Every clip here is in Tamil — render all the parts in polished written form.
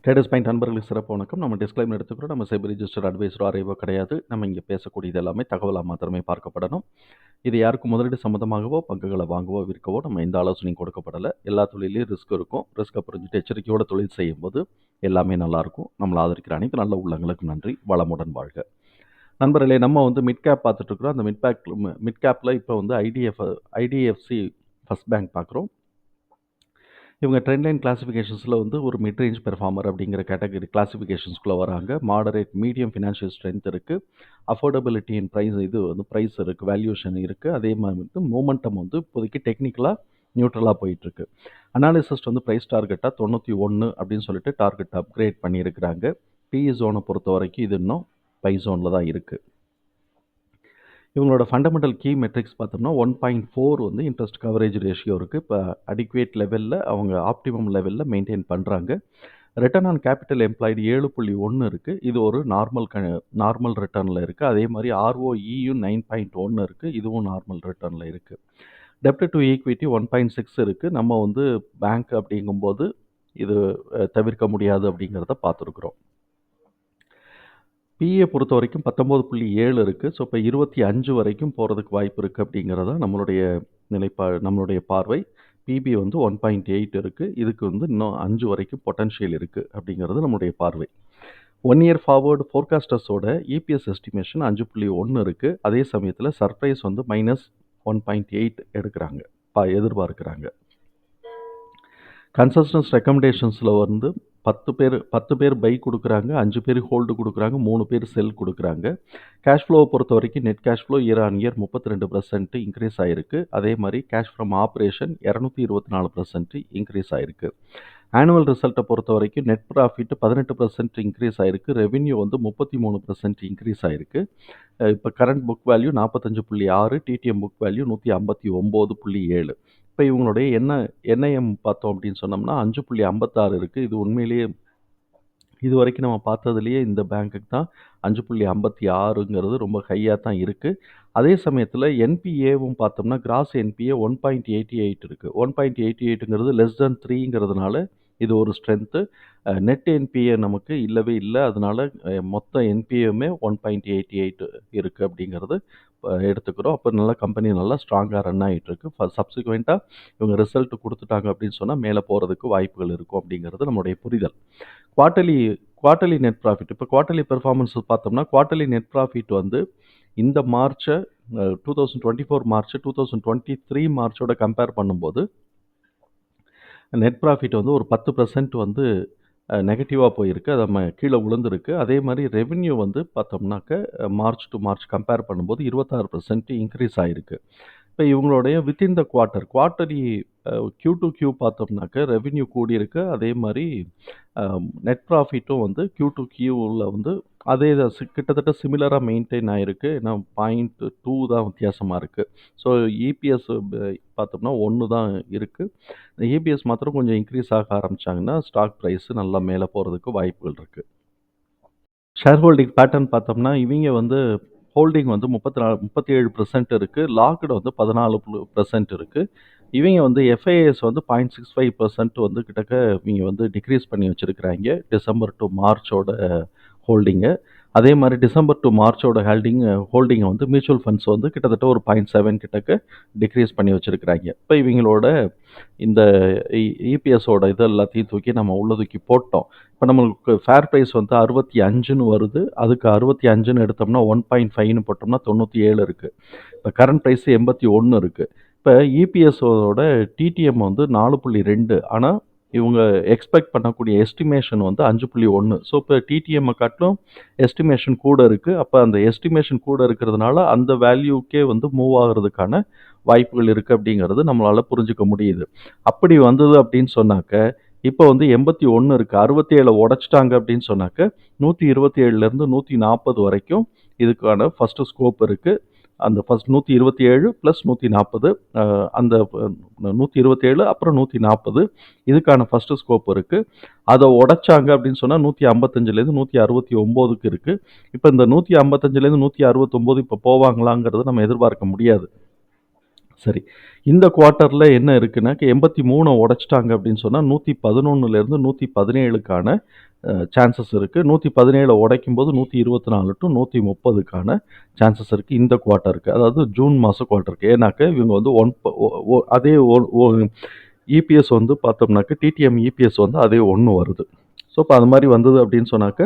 ட்ரேடர்ஸ் பாயிண்ட் நண்பர்களுக்கு சிறப்பு வணக்கம். நம்ம டிஸ்க்ளைமர் எடுத்துக்கிறோம். நம்ம செபி ரிஜிஸ்டர்ட் அட்வைசரோ அறிவோ கிடையாது. நம்ம இங்கே பேசக்கூடியது எல்லாமே தகவலாக மாத்திரமே பார்க்கப்படணும். இது யாருக்கும் முதலீடு சம்மந்தமாகவோ பங்குகளை வாங்கவோ விற்கவோ நம்ம எந்த ஆலோசனையும் கொடுக்கப்படலை. எல்லா தொழிலையும் ரிஸ்க் இருக்கும். ரிஸ்க்கை புரிஞ்சுட்டு எச்சரிக்கையோட தொழில் செய்யும்போது எல்லாமே நல்லாயிருக்கும். நம்மளை ஆதரிக்கிற அனைத்து நல்ல உள்ளங்களுக்கு நன்றி. வளமுடன் வாழ்க. நண்பர்களே, நம்ம மிட் கேப் பார்த்துட்ருக்குறோம். அந்த மிட் கேப்பில் இப்போ ஐடிஎஃப்சி ஃபர்ஸ்ட் பேங்க் பார்க்குறோம். இவங்க ட்ரெண்ட் லைன் கிளாஸிஃபிகேஷன்ஸில் ஒரு மிட் ரேஞ்ச் பெர்ஃபார்மர் அப்படிங்கிற கேட்டகரி கிளாஸிஃபிகேஷன்ஸ்குள்ளே வராங்க. மாடரேட் மீடியம் ஃபினான்ஷியல் ஸ்ட்ரென்த் இருக்குது. அஃபோர்டபிலிட்டி இன் ப்ரைஸ் ப்ரைஸ் இருக்குது, வேல்யூஷன் இருக்குது. அதே மாதிரி மூமெண்டம் இப்போதைக்கு டெக்னிக்கலாக நியூட்ரலாக போயிட்டுருக்கு. அனாலிசிஸ்ட் ப்ரைஸ் டார்கெட்டாக 91 அப்படின்னு சொல்லிட்டு டார்கெட் அப்கிரேட் பண்ணியிருக்கிறாங்க. பிஇ ஜோனை பொறுத்த வரைக்கும் இது இன்னும் பை ஜோனில் தான் இருக்குது. இவங்களோட ஃபண்டமெண்டல் கீ மெட்ரிக்ஸ் பார்த்தோம்னா 1.4 இன்ட்ரெஸ்ட் கவரேஜ் ரேஷியோ இருக்குது. இப்போ அடிக்குவேட் லெவலில் அவங்க ஆப்டிமம் லெவலில் மெயின்டைன் பண்ணுறாங்க. ரிட்டர்ன் ஆன் கேபிட்டல் எம்ப்ளாய்டு 7.1 இருக்குது. இது ஒரு நார்மல் ரிட்டர்னில் இருக்குது. அதே மாதிரி ROEயும் 9.1 இருக்குது. இதுவும் நார்மல் ரிட்டர்னில் இருக்குது. டெப்ட் டு ஈக்விட்டி 1.6 இருக்குது. நம்ம பேங்க் அப்படிங்கும்போது இது தவிர்க்க முடியாது அப்படிங்கிறத பார்த்துருக்குறோம். பிஏ பொறுத்த வரைக்கும் 19.7 இருக்குது. ஸோ இப்போ 25 வரைக்கும் போகிறதுக்கு வாய்ப்பு இருக்குது அப்படிங்கிறது தான் நம்மளுடைய பார்வை. பிபி 1.8 இருக்குது. இதுக்கு இன்னும் 5 வரைக்கும் பொட்டன்ஷியல் இருக்குது அப்படிங்கிறது நம்மளுடைய பார்வை. 1 இயர் ஃபார்வர்டு ஃபோர்காஸ்டர்ஸோட இபிஎஸ் எஸ்டிமேஷன் 5.1 இருக்குது. அதே சமயத்தில் சர்ப்ரைஸ் -1.8 எடுக்கிறாங்க, எதிர்பார்க்குறாங்க. கன்சல்டன்ஸ் ரெக்கமெண்டேஷன்ஸில் 10 பேர் பை கொடுக்குறாங்க, 5 பேர் ஹோல்டு கொடுக்குறாங்க, 3 பேர் செல் கொடுக்குறாங்க. கேஷ் ஃப்ளோவை பொறுத்த வரைக்கும் net cash flow year on year 32% increase ஆகிருக்கு. அதே மாதிரி கேஷ் ஃப்ரம் ஆப்ரேஷன் 224% இன்க்ரீஸ் ஆகிருக்கு. ஆனுவல் ரிசல்ட்டை பொறுத்த வரைக்கும் நெட் ப்ராஃபிட் 18% இன்க்ரீஸ் ஆகிருக்கு. ரெவென்யூ 33% இன்க்ரீஸ் ஆகிருக்கு. இப்போ current book value 45.6, TDM book value 159.7. இப்போ இவங்களுடைய என்ஐஎம் பார்த்தோம் அப்படின்னு சொன்னோம்னா 5.56 இருக்குது. இது உண்மையிலேயே இது வரைக்கும் நம்ம பார்த்ததுலேயே இந்த பேங்க்குக்கு தான் 5.56ங்கிறது ரொம்ப ஹையாக தான் இருக்குது. அதே சமயத்தில் என்பிஏவும் பார்த்தோம்னா கிராஸ் என்பிஏ 1.88 இருக்குது. 1.88ங்கிறது லெஸ் தென் 3ங்கிறதுனால இது ஒரு ஸ்ட்ரென்த்து. நெட் என்பிஏ நமக்கு இல்லவே இல்லை. அதனால மொத்த என்பிஏவுமே 1.88 இருக்குது அப்படிங்கிறது எடுத்துக்கிறோம். அப்போ நல்லா கம்பெனி நல்லா ஸ்ட்ராங்காக ரன் ஆகிட்டுருக்கு. சப்சிக்வெண்ட்டாக இவங்க ரிசல்ட் கொடுத்துட்டாங்க அப்படின்னு சொன்னால் மேலே போகிறதுக்கு வாய்ப்புகள் இருக்கும் அப்படிங்கிறது நம்மளுடைய புரிதல். குவார்ட்டர்லி நெட் ப்ராஃபிட், இப்போ குவார்ட்டர்லி பெர்ஃபார்மன்ஸ் பார்த்தோம்னா குவார்ட்டர்லி நெட் ப்ராஃபிட் இந்த மார்ச்சை 2024 மார்ச் 2023 மார்ச்சோட கம்பேர் பண்ணும்போது நெட் ப்ராஃபிட் ஒரு 10% நெகட்டிவாக போயிருக்கு. அது நம்ம கீழே விழுந்திருக்கு. அதே மாதிரி ரெவென்யூ பார்த்தோம்னாக்க மார்ச் டு மார்ச் கம்பேர் பண்ணும்போது 26% இன்க்ரீஸ் ஆகிருக்கு. இப்போ இவங்களுடைய வித்தின் த குவார்ட்டர்லி Q2Q பார்த்தோம்னாக்க ரெவென்யூ கூடியிருக்கு. அதே மாதிரி நெட் ப்ராஃபிட்டும் Q2Qவில் அதே கிட்டத்தட்ட சிமிலராக மெயின்டைன் ஆகிருக்கு. ஏன்னா 0.2 தான் வித்தியாசமாக இருக்குது. ஸோ இபிஎஸ் பார்த்தோம்னா 1 தான் இருக்குது. இந்த இபிஎஸ் மாத்திரம் கொஞ்சம் இன்க்ரீஸ் ஆக ஆரம்பித்தாங்கன்னா ஸ்டாக் ப்ரைஸ் நல்லா மேலே போகிறதுக்கு வாய்ப்புகள் இருக்குது. ஷேர் ஹோல்டிங் பேட்டர்ன் பார்த்தோம்னா இவங்க ஹோல்டிங் 37% இருக்குது. லாக்டு 14% இருக்குது. இவங்க எஃப்ஐஎஸ் 0.65% கிட்டக்க இவங்க டிக்ரீஸ் பண்ணி வச்சுருக்கிறாங்க டிசம்பர் டு மார்ச்சோட ஹோல்டிங்கை. அதே மாதிரி டிசம்பர் டு மார்ச்சோட ஹோல்டிங்கை மியூச்சுவல் ஃபண்ட்ஸ் கிட்டத்தட்ட ஒரு 0.7 கிட்டக்க டிக்ரீஸ் பண்ணி வச்சுருக்கிறாங்க. இப்போ இவங்களோட இந்த இபிஎஸோட இது எல்லாத்தையும் தூக்கி நம்ம உள்ள தூக்கி போட்டோம். இப்போ நம்மளுக்கு ஃபேர் ப்ரைஸ் 65ன்னு வருது. அதுக்கு 65ன்னு எடுத்தோம்னா 1.5ன்னு போட்டோம்னா 97 இருக்குது. இப்போ கரண்ட் ப்ரைஸ் 81 இருக்குது. இப்போ இபிஎஸோட டிடிஎம் 4.2. ஆனால் இவங்க எக்ஸ்பெக்ட் பண்ணக்கூடிய எஸ்டிமேஷன் 5.1. ஸோ இப்போ டிடிஎம்மை காட்டிலும் எஸ்டிமேஷன் கூட இருக்குது. அப்போ அந்த எஸ்டிமேஷன் கூட இருக்கிறதுனால அந்த வேல்யூக்கே மூவ் ஆகிறதுக்கான வாய்ப்புகள் இருக்குது அப்படிங்கிறது நம்மளால் புரிஞ்சுக்க முடியுது. அப்படி வந்தது அப்படின்னு சொன்னாக்க இப்போ 81 இருக்குது. 67 உடைச்சிட்டாங்க அப்படின்னு சொன்னாக்க 127லேருந்து 140 வரைக்கும் இதுக்கான ஃபஸ்ட்டு ஸ்கோப் இருக்குது. அந்த ஃபஸ்ட் 127 + 140, அந்த 127 அப்புறம் 140 இதுக்கான ஃபஸ்ட்டு ஸ்கோப் இருக்குது. அதை உடைச்சாங்க அப்படின்னு சொன்னால் 155லேருந்து 169க்கு இருக்குது. இப்போ இந்த 155லேருந்து 169 இப்போ போவாங்களாங்கிறத நம்ம எதிர்பார்க்க முடியாது. சரி, இந்த குவார்ட்டரில் என்ன இருக்குன்னா 83 உடைச்சிட்டாங்க அப்படின்னு சொன்னால் 111லேருந்து 117க்கான சான்சஸ் இருக்குது. 117 உடைக்கும்போது 124 டு 130க்கான சான்சஸ் இருக்குது இந்த குவார்ட்டருக்கு, அதாவது ஜூன் மாதம் குவார்ட்டருக்கு. ஏன்னாக்க இவங்க வந்து அதே இபிஎஸ் வந்து பார்த்தோம்னாக்க டிடிஎம் இபிஎஸ் வந்து அதே 1 வருது. ஸோ இப்போ அது மாதிரி வந்தது அப்படின்னு சொன்னாக்க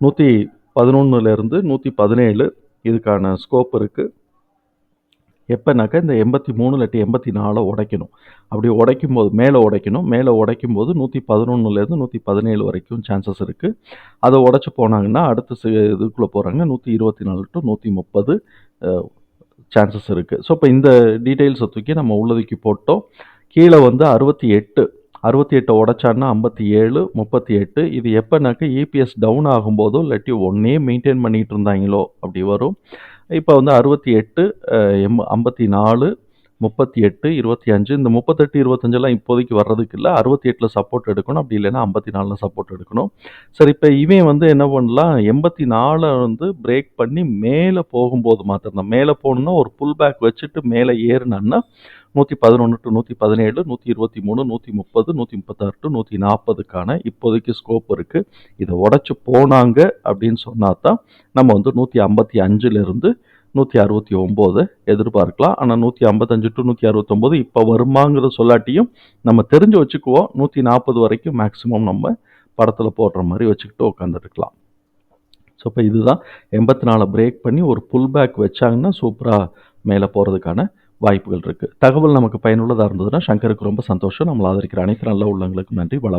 111லேருந்து 117 இதுக்கான ஸ்கோப் இருக்குது. எப்போனாக்கா இந்த 83 இல்லாட்டி 84 உடைக்கணும். அப்படி மேலே உடைக்கும்போது 111லேருந்து 117 வரைக்கும் சான்சஸ் இருக்குது. அதை உடைச்சி போனாங்கன்னா அடுத்த இதுக்குள்ளே போகிறாங்கன்னா 124 டு 130 சான்சஸ் இருக்குது. ஸோ இப்போ இந்த டீட்டெயில்ஸை தூக்கி நம்ம உள்ளதுக்கு போட்டோம். கீழே வந்து 68 உடைச்சான்னா 57, 38. இது எப்போனாக்கா இபிஎஸ் டவுன் ஆகும்போதோ இல்லாட்டி ஒன்றே மெயின்டைன் பண்ணிகிட்டு இருந்தாங்களோ அப்படி வரும். இப்போ வந்து 68, 54, 38, 25. இந்த 38, 25 இப்போதைக்கு வர்றதுக்கு இல்லை. 68 சப்போர்ட் எடுக்கணும், அப்படி இல்லைன்னா 54 சப்போர்ட் எடுக்கணும். சரி, இப்போ இவன் வந்து என்ன பண்ணலாம், 84 வந்து பிரேக் பண்ணி மேலே போகும்போது மாத்திரம், மேலே போகணுன்னா ஒரு புல் பேக் வச்சுட்டு மேலே ஏறினான்னா 111 டு 117, 123, 130, 136 டு 140க்கான இப்போதைக்கு ஸ்கோப் இருக்குது. இதை உடச்சி போனாங்க அப்படின்னு சொன்னா தான் நம்ம வந்து 155லேருந்து 169 எதிர்பார்க்கலாம். ஆனால் 155 டு 169 இப்போ வருமாங்கிறத சொல்லாட்டியும் நம்ம தெரிஞ்சு வச்சுக்குவோம். 140 வரைக்கும் மேக்ஸிமம் நம்ம படத்தில் போடுற மாதிரி வச்சுக்கிட்டு உட்காந்துருக்கலாம். ஸோ இப்போ இதுதான் 84 பிரேக் பண்ணி ஒரு புல் பேக் வச்சாங்கன்னா சூப்பராக மேலே போகிறதுக்கான வாய்ப்புகள் இருக்குது. தகவல் நமக்கு பயனுள்ளதாக இருந்ததுன்னா சங்கருக்கு ரொம்ப சந்தோஷம். நம்மளை ஆதரிக்கிற அனைத்து நல்ல உள்ளங்களுக்கும் நன்றி. வளம்.